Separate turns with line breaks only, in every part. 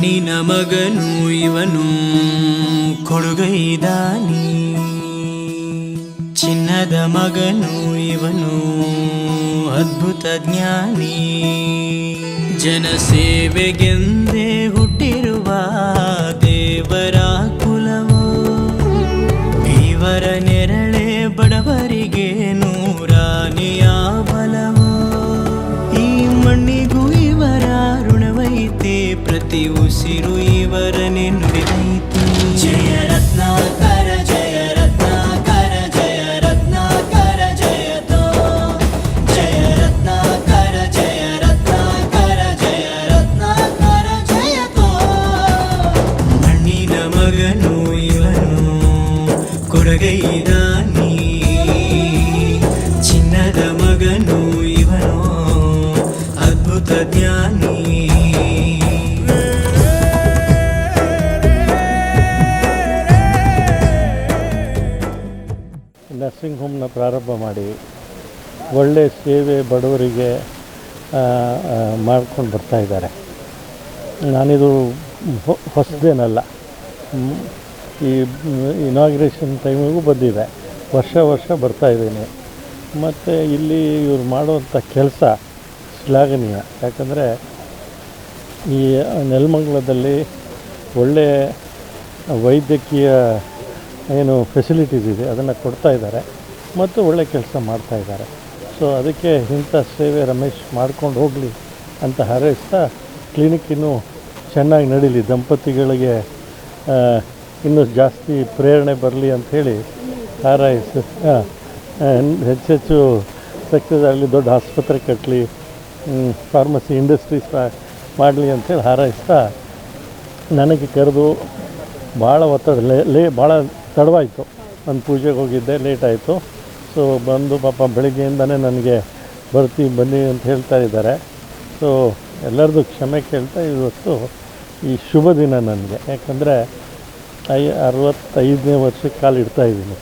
ಮಣ್ಣಿನ ಮಗನು ಇವನು ಕೊಡುಗೈದಾನಿ, ಚಿನ್ನದ ಮಗನು ಇವನು ಅದ್ಭುತ ಜ್ಞಾನಿ. ಜನಸೇವೆಗೆಂದೇ ಹುಟ್ಟಿರುವ ದೇವರ ಕುಲವೋ, ಇವರ ನೆರಳೆ ಬಡವರಿಗೆ ನೂರಾನೆಯ ಬಲವೋ. ಈ ಮಣ್ಣಿಗೂ ಇವರ ಋಣವೈತೆ, ಪ್ರತಿ ಉಸಿರು ಇವರನ್ನೇ ನುಡಿದೈತೆ. ಜಯ ರತ್ನಾಕರ ಜಯ ರತ್ನಾಕರ ಜಯ ರತ್ನಾಕರ ಜಯತೋ, ಜಯ ರತ್ನಾಕರ ಜಯ ರತ್ನಾಕರ ಜಯ ರತ್ನಾಕರ ಜಯತೋ. ಮಣ್ಣಿನ ಮಗನು ಇವನು ಕೊಡುಗೈದಾನಿ, ಚಿನ್ನದ ಮಗನು ಇವನು ಅದ್ಭುತ ಜ್ಞಾನಿ.
ನರ್ಸಿಂಗ್ ಹೋಮ್ನ ಪ್ರಾರಂಭ ಮಾಡಿ ಒಳ್ಳೆಯ ಸೇವೆ ಬಡವರಿಗೆ ಮಾಡ್ಕೊಂಡು ಬರ್ತಾಯಿದ್ದಾರೆ. ನಾನಿದು ಹೊಸದೇನಲ್ಲ, ಈ ಇನಾಗ್ರೇಷನ್ ಟೈಮಿಗೂ ಬಂದಿದೆ, ವರ್ಷ ಬರ್ತಾಯಿದ್ದೀನಿ. ಮತ್ತು ಇಲ್ಲಿ ಇವ್ರು ಮಾಡುವಂಥ ಕೆಲಸ ಶ್ಲಾಘನೀಯ. ಯಾಕಂದರೆ ಈ ನೆಲಮಂಗಲದಲ್ಲಿ ಒಳ್ಳೆಯ ವೈದ್ಯಕೀಯ ಏನು ಫೆಸಿಲಿಟೀಸ್ ಇದೆ ಅದನ್ನು ಕೊಡ್ತಾಯಿದ್ದಾರೆ ಮತ್ತು ಒಳ್ಳೆ ಕೆಲಸ ಮಾಡ್ತಾಯಿದ್ದಾರೆ. ಸೊ ಅದಕ್ಕೆ ಇಂಥ ಸೇವೆ ರಮೇಶ್ ಮಾಡ್ಕೊಂಡು ಹೋಗಲಿ ಅಂತ ಹಾರೈಸ್ತಾ, ಕ್ಲಿನಿಕ್ ಇನ್ನೂ ಚೆನ್ನಾಗಿ ನಡೀಲಿ, ದಂಪತಿಗಳಿಗೆ ಇನ್ನೂ ಜಾಸ್ತಿ ಪ್ರೇರಣೆ ಬರಲಿ ಅಂಥೇಳಿ ಹಾರೈಸಿ ಹೆಚ್ಚೆಚ್ಚು ಸಕ್ಸಸ್ ಆಗಲಿ, ದೊಡ್ಡ ಆಸ್ಪತ್ರೆ ಕಟ್ಟಲಿ, ಫಾರ್ಮಸಿ ಇಂಡಸ್ಟ್ರೀಸ್ ಮಾಡಲಿ ಅಂಥೇಳಿ ಹಾರೈಸ್ತಾ, ನನಗೆ ಕರೆದು ಭಾಳ ಒತ್ತಡ ಭಾಳ ತಡವಾಯಿತು. ಒಂದು ಪೂಜೆಗೆ ಹೋಗಿದ್ದೆ, ಲೇಟ್ ಆಯಿತು. ಸೊ ಬಂದು ಪಾಪ ಬೆಳಿಗ್ಗೆಯಿಂದನೇ ನನಗೆ ಬನ್ನಿ ಅಂತ ಹೇಳ್ತಾ ಇದ್ದಾರೆ. ಸೊ ಎಲ್ಲರದ್ದು ಕ್ಷಮೆ ಕೇಳ್ತಾ ಇವತ್ತು ಈ ಶುಭ ದಿನ ನನಗೆ, ಯಾಕಂದರೆ 65ನೇ ವರ್ಷಕ್ಕೆ ಕಾಲಿಡ್ತಾಯಿದ್ದೀನಿ.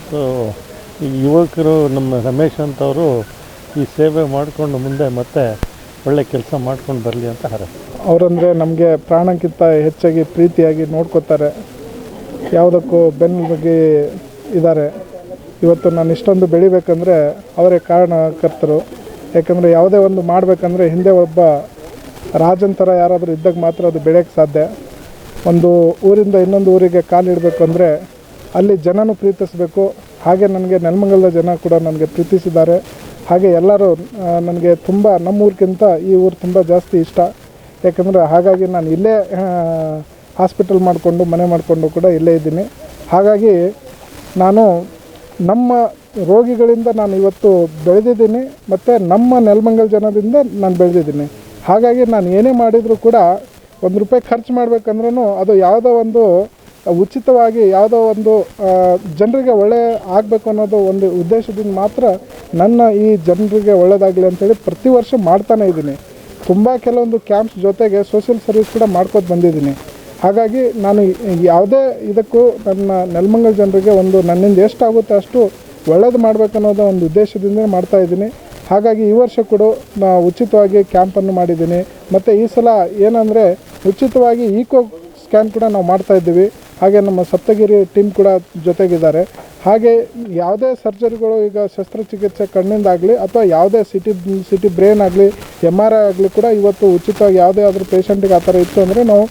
ಸೊ ಈ ಯುವಕರು ನಮ್ಮ ರಮೇಶ್ ಅಂತವರು ಈ ಸೇವೆ ಮಾಡಿಕೊಂಡು ಮುಂದೆ ಮತ್ತೆ ಒಳ್ಳೆ ಕೆಲಸ ಮಾಡ್ಕೊಂಡು ಬರಲಿ ಅಂತ ಹಾರೈಸ್ತಾರೆ.
ಅವರಂದರೆ ನಮಗೆ ಪ್ರಾಣಕ್ಕಿಂತ ಹೆಚ್ಚಾಗಿ ಪ್ರೀತಿಯಾಗಿ ನೋಡ್ಕೋತಾರೆ, ಯಾವುದಕ್ಕೂ ಬೆನ್ನಿಗೆ ಇದ್ದಾರೆ. ಇವತ್ತು ನಾನು ಇಷ್ಟೊಂದು ಬೆಳಿಬೇಕಂದ್ರೆ ಅವರೇ ಕಾರಣಕರ್ತರು. ಯಾಕಂದರೆ ಯಾವುದೇ ಒಂದು ಮಾಡಬೇಕಂದ್ರೆ ಹಿಂದೆ ಒಬ್ಬ ರಾಜನ ಥರ ಯಾರಾದರೂ ಇದ್ದಾಗ ಮಾತ್ರ ಅದು ಬೆಳೆಯೋಕ್ಕೆ ಸಾಧ್ಯ. ಒಂದು ಊರಿಂದ ಇನ್ನೊಂದು ಊರಿಗೆ ಕಾಲಿಡಬೇಕು ಅಂದರೆ ಅಲ್ಲಿ ಜನನೂ ಪ್ರೀತಿಸಬೇಕು. ಹಾಗೆ ನನಗೆ ನೆಲಮಂಗಲದ ಜನ ಕೂಡ ನನಗೆ ಪ್ರೀತಿಸಿದ್ದಾರೆ. ಹಾಗೆ ಎಲ್ಲರೂ ನನಗೆ ತುಂಬ ನಮ್ಮೂರಿಗಿಂತ ಈ ಊರು ತುಂಬ ಜಾಸ್ತಿ ಇಷ್ಟ. ಯಾಕಂದರೆ ಹಾಗಾಗಿ ನಾನು ಇಲ್ಲೇ ಹಾಸ್ಪಿಟಲ್ ಮಾಡಿಕೊಂಡು ಮನೆ ಮಾಡಿಕೊಂಡು ಕೂಡ ಇಲ್ಲೇ ಇದ್ದೀನಿ. ಹಾಗಾಗಿ ನಾನು ನಮ್ಮ ರೋಗಿಗಳಿಂದ ನಾನು ಇವತ್ತು ಬೆಳೆದಿದ್ದೀನಿ ಮತ್ತು ನಮ್ಮ ನೆಲಮಂಗಲ ಜನರಿಂದ ನಾನು ಬೆಳೆದಿದ್ದೀನಿ. ಹಾಗಾಗಿ ನಾನು ಏನೇ ಮಾಡಿದರೂ ಕೂಡ ₹1 ಖರ್ಚು ಮಾಡಬೇಕಂದ್ರೂ ಅದು ಯಾವುದೋ ಒಂದು ಉಚಿತವಾಗಿ ಯಾವುದೋ ಒಂದು ಜನರಿಗೆ ಒಳ್ಳೆ ಆಗಬೇಕು ಅನ್ನೋದು ಒಂದು ಉದ್ದೇಶದಿಂದ ಮಾತ್ರ ನನ್ನ ಈ ಜನರಿಗೆ ಒಳ್ಳೆಯದಾಗಲಿ ಅಂಥೇಳಿ ಪ್ರತಿ ವರ್ಷ ಮಾಡ್ತಾನೇ ಇದ್ದೀನಿ. ತುಂಬ ಕೆಲವೊಂದು ಕ್ಯಾಂಪ್ಸ್ ಜೊತೆಗೆ ಸೋಷಿಯಲ್ ಸರ್ವಿಸ್ ಕೂಡ ಮಾಡ್ಕೊತ ಬಂದಿದ್ದೀನಿ. ಹಾಗಾಗಿ ನಾನು ಯಾವುದೇ ಇದಕ್ಕೂ ನನ್ನ ನೆಲಮಂಗಲ ಜನರಿಗೆ ಒಂದು ನನ್ನಿಂದ ಎಷ್ಟಾಗುತ್ತೆ ಅಷ್ಟು ಒಳ್ಳೇದು ಮಾಡಬೇಕನ್ನೋದು ಒಂದು ಉದ್ದೇಶದಿಂದ ಮಾಡ್ತಾಯಿದ್ದೀನಿ. ಹಾಗಾಗಿ ಈ ವರ್ಷ ಕೂಡ ನಾನು ಉಚಿತವಾಗಿ ಕ್ಯಾಂಪನ್ನು ಮಾಡಿದ್ದೀನಿ. ಮತ್ತು ಈ ಸಲ ಏನಂದರೆ ಉಚಿತವಾಗಿ ಈಕೋ ಸ್ಕ್ಯಾನ್ ಕೂಡ ನಾವು ಮಾಡ್ತಾಯಿದ್ದೀವಿ. ಹಾಗೆ ನಮ್ಮ ಸಪ್ತಗಿರಿ ಟೀಮ್ ಕೂಡ ಜೊತೆಗಿದ್ದಾರೆ. ಹಾಗೆ ಯಾವುದೇ ಸರ್ಜರಿಗಳು, ಈಗ ಶಸ್ತ್ರಚಿಕಿತ್ಸೆ ಕಣ್ಣಿಂದಾಗಲಿ ಅಥವಾ ಯಾವುದೇ ಸಿಟಿ ಬ್ರೈನ್ ಆಗಲಿ, MRI ಆಗಲಿ ಕೂಡ ಇವತ್ತು ಉಚಿತವಾಗಿ ಯಾವುದೇ ಆದರೂ ಪೇಷಂಟಿಗೆ ಆ ಥರ ಇತ್ತು ಅಂದರೆ ನಾವು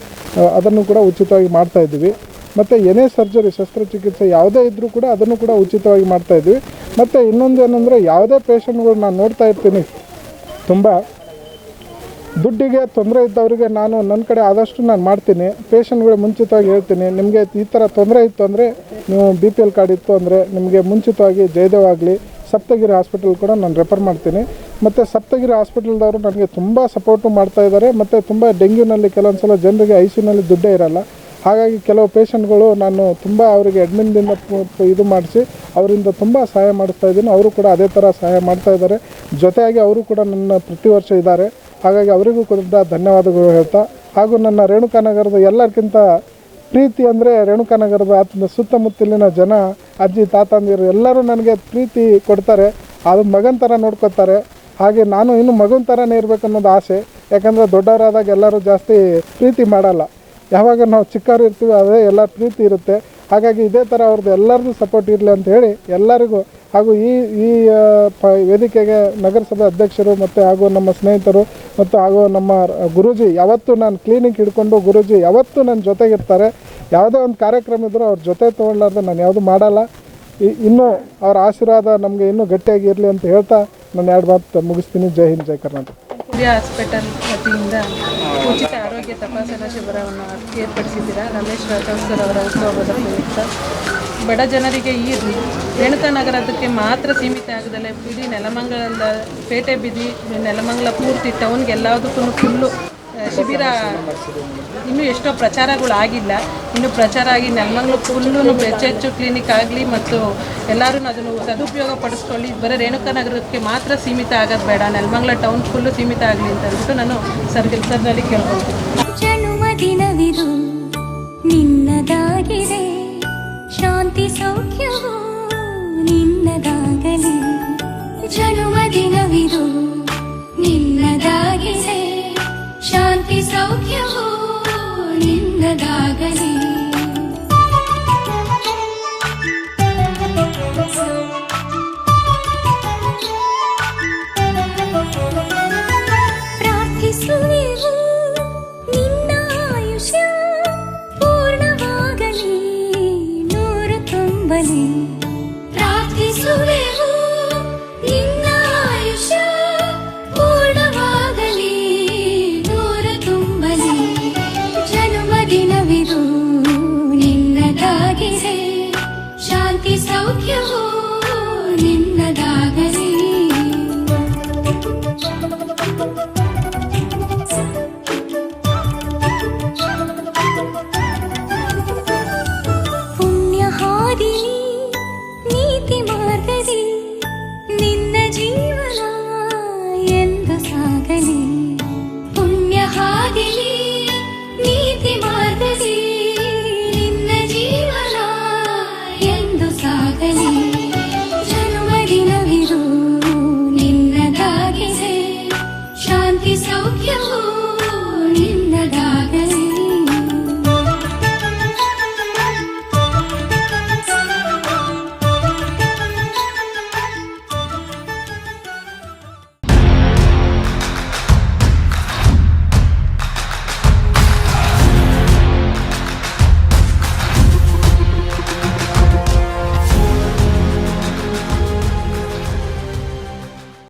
ಅದನ್ನು ಕೂಡ ಉಚಿತವಾಗಿ ಮಾಡ್ತಾಯಿದ್ದೀವಿ. ಮತ್ತು ಏನೇ ಸರ್ಜರಿ ಶಸ್ತ್ರಚಿಕಿತ್ಸೆ ಯಾವುದೇ ಇದ್ದರೂ ಕೂಡ ಅದನ್ನು ಕೂಡ ಉಚಿತವಾಗಿ ಮಾಡ್ತಾಯಿದ್ವಿ. ಮತ್ತು ಇನ್ನೊಂದು ಏನಂದರೆ ಯಾವುದೇ ಪೇಷಂಟ್ಗಳು ನಾನು ನೋಡ್ತಾ ಇರ್ತೀನಿ, ತುಂಬ ದುಡ್ಡಿಗೆ ತೊಂದರೆ ಇದ್ದವರಿಗೆ ನಾನು ನನ್ನ ಕಡೆ ಆದಷ್ಟು ನಾನು ಮಾಡ್ತೀನಿ. ಪೇಷಂಟ್ಗಳು ಮುಂಚಿತವಾಗಿ ಹೇಳ್ತೀನಿ, ನಿಮಗೆ ಈ ಥರ ತೊಂದರೆ ಇತ್ತು ಅಂದರೆ, ನೀವು BPL ಕಾರ್ಡ್ ಇತ್ತು ಅಂದರೆ ನಿಮಗೆ ಮುಂಚಿತವಾಗಿ ಜಯದೇವ್ ಆಗಲಿ ಸಪ್ತಗಿರಿ ಹಾಸ್ಪಿಟಲ್ ಕೂಡ ನಾನು ರೆಫರ್ ಮಾಡ್ತೀನಿ. ಮತ್ತು ಸಪ್ತಗಿರಿ ಹಾಸ್ಪಿಟಲ್ದವರು ನನಗೆ ತುಂಬ ಸಪೋರ್ಟು ಮಾಡ್ತಾಯಿದ್ದಾರೆ. ಮತ್ತು ತುಂಬ ಡೆಂಗ್ಯೂನಲ್ಲಿ ಕೆಲವೊಂದು ಸಲ ಜನರಿಗೆ ICUನಲ್ಲಿ ದುಡ್ಡೇ ಇರೋಲ್ಲ. ಹಾಗಾಗಿ ಕೆಲವು ಪೇಷಂಟ್ಗಳು ನಾನು ತುಂಬ ಅವರಿಗೆ ಅಡ್ಮಿನ್ದಿಂದ ಇದು ಮಾಡಿಸಿ ಅವರಿಂದ ತುಂಬ ಸಹಾಯ ಮಾಡಿಸ್ತಾಯಿದ್ದೀನಿ. ಅವರು ಕೂಡ ಅದೇ ಥರ ಸಹಾಯ ಮಾಡ್ತಾಯಿದ್ದಾರೆ. ಜೊತೆಯಾಗಿ ಅವರು ಕೂಡ ನನ್ನ ಪ್ರತಿ ವರ್ಷ ಇದ್ದಾರೆ. ಹಾಗಾಗಿ ಅವರಿಗೂ ಕೂಡ ಧನ್ಯವಾದಗಳು ಹೇಳ್ತಾ, ಹಾಗೂ ನನ್ನ ರೇಣುಕಾನಗರದ ಎಲ್ಲರಿಗಿಂತ ಪ್ರೀತಿ ಅಂದರೆ ರೇಣುಕಾನಗರದ ಸುತ್ತಮುತ್ತಲಿನ ಜನ, ಅಜ್ಜಿ ತಾತಂದಿರು ಎಲ್ಲರೂ ನನಗೆ ಪ್ರೀತಿ ಕೊಡ್ತಾರೆ. ಅದು ಮಗನ ಥರ ನೋಡ್ಕೊತಾರೆ. ಹಾಗೆ ನಾನು ಇನ್ನು ಮಗುನ ಥರನೇ ಇರಬೇಕು ಅನ್ನೋದು ಆಸೆ. ಯಾಕಂದರೆ ದೊಡ್ಡವರಾದಾಗ ಎಲ್ಲರೂ ಜಾಸ್ತಿ ಪ್ರೀತಿ ಮಾಡಲ್ಲ, ಯಾವಾಗ ನಾವು ಚಿಕ್ಕವರು ಇರ್ತೀವಿ ಅದೇ ಎಲ್ಲ ಪ್ರೀತಿ ಇರುತ್ತೆ. ಹಾಗಾಗಿ ಇದೇ ಥರ ಅವ್ರದ್ದು ಎಲ್ಲರದ್ದು ಸಪೋರ್ಟ್ ಇರಲಿ ಅಂತ ಹೇಳಿ ಎಲ್ಲರಿಗೂ ಹಾಗೂ ಈ ವೇದಿಕೆಗೆ ನಗರಸಭೆ ಅಧ್ಯಕ್ಷರು ಮತ್ತು ಹಾಗೂ ನಮ್ಮ ಸ್ನೇಹಿತರು ಮತ್ತು ಹಾಗೂ ನಮ್ಮ ಗುರೂಜಿ ಯಾವತ್ತೂ ನಾನು ಕ್ಲಿನಿಕ್ ಹಿಡ್ಕೊಂಡು ಗುರೂಜಿ ಯಾವತ್ತೂ ನನ್ನ ಜೊತೆಗಿರ್ತಾರೆ. ಯಾವುದೇ ಒಂದು ಕಾರ್ಯಕ್ರಮ ಇದ್ದರೂ ಅವ್ರ ಜೊತೆ ತೊಗೊಳ್ಳಾರ್ದೆ ನಾನು ಯಾವುದು ಮಾಡಲ್ಲ. ಇನ್ನೂ ಅವರ ಆಶೀರ್ವಾದ ನಮಗೆ ಇನ್ನೂ ಗಟ್ಟಿಯಾಗಿ ಇರಲಿ ಅಂತ ಹೇಳ್ತಾ ನಾನು 2 ಮಾತು ಮುಗಿಸ್ತೀನಿ. ಜೈ ಹಿಂದ್, ಜೈ ಕರ್ನಾಟಕ.
ಸೂರ್ಯ ಹಾಸ್ಪಿಟಲ್ ವತಿಯಿಂದ ಉಚಿತ ಆರೋಗ್ಯ ತಪಾಸಣಾ ಶಿಬಿರವನ್ನು ಏರ್ಪಡಿಸಿದ್ದೀರಾ. ರಮೇಶ್ ರಾಠೋಡ್ ಸರ್ ಅವರ ಹುಟ್ಟುಹಬ್ಬದ ಪ್ರಯುಕ್ತ ಬಡ ಜನರಿಗೆ ಈ ರೇಣುಕಾ ನಗರದಕ್ಕೆ ಮಾತ್ರ ಸೀಮಿತ ಆಗದಲ್ಲೇ ಇಡೀ ನೆಲಮಂಗಲದ ಪೇಟೆ ಬೀದಿ ನೆಲಮಂಗಲ ಪೂರ್ತಿ ಟೌನ್ಗೆ ಎಲ್ಲದಕ್ಕೂ ಫುಲ್ಲು ಶಿಬಿರ ಇನ್ನೂ ಎಷ್ಟೋ ಪ್ರಚಾರಗಳು ಆಗಿಲ್ಲ. ಇನ್ನು ಪ್ರಚಾರ ಆಗಿ ನೆಲಮಂಗಲ ಫುಲ್ಲು ಹೆಚ್ಚು ಕ್ಲಿನಿಕ್ ಆಗಲಿ ಮತ್ತು ಎಲ್ಲರೂ ಅದನ್ನು ಸದುಪಯೋಗ ಪಡಿಸ್ಕೊಳ್ಳಿ. ಬರೀ ರೇಣುಕಾ ನಗರಕ್ಕೆ ಮಾತ್ರ ಸೀಮಿತ ಆಗೋದು ಬೇಡ, ನೆಲಮಂಗಲ ಟೌನ್ ಫುಲ್ಲು ಸೀಮಿತ ಆಗಲಿ ಅಂತ ಅಂದ್ಬಿಟ್ಟು ನಾನು ಸರ್ನಲ್ಲಿ ಕೇಳ್ಕೊಳ್ತೀನಿ.
ಜನ್ಮದಿನವಿದು ನಿನ್ನದಾಗಿದೆ, ಶಾಂತಿ ಸೌಖ್ಯವು ನಿನ್ನದಾಗಲಿ. ಜನ್ಮದಿನವಿದು ನಿನ್ನದಾಗಿದೆ, ಶಾಂತಿ ಸೌಖ್ಯವು ನಿನ್ನದಾಗಲಿ. ಪ್ರಾರ್ಥಿಸುವೆವು ನಿನ್ನ ಆಯುಷ್ಯ ಪೂರ್ಣವಾಗಲಿ, ನೂರು ತುಂಬಲಿ. ಪ್ರಾರ್ಥಿಸುವೆವು ನಿನ್ನ ಆಯುಷ್ಯ ಪೂರ್ಣವಾಗಲಿ, ನೂರು ತುಂಬಲಿ. ಜನ್ಮದಿನವಿದು ನಿನ್ನದಾಗಿದೆ, ಶಾಂತಿ ಸೌಖ್ಯವು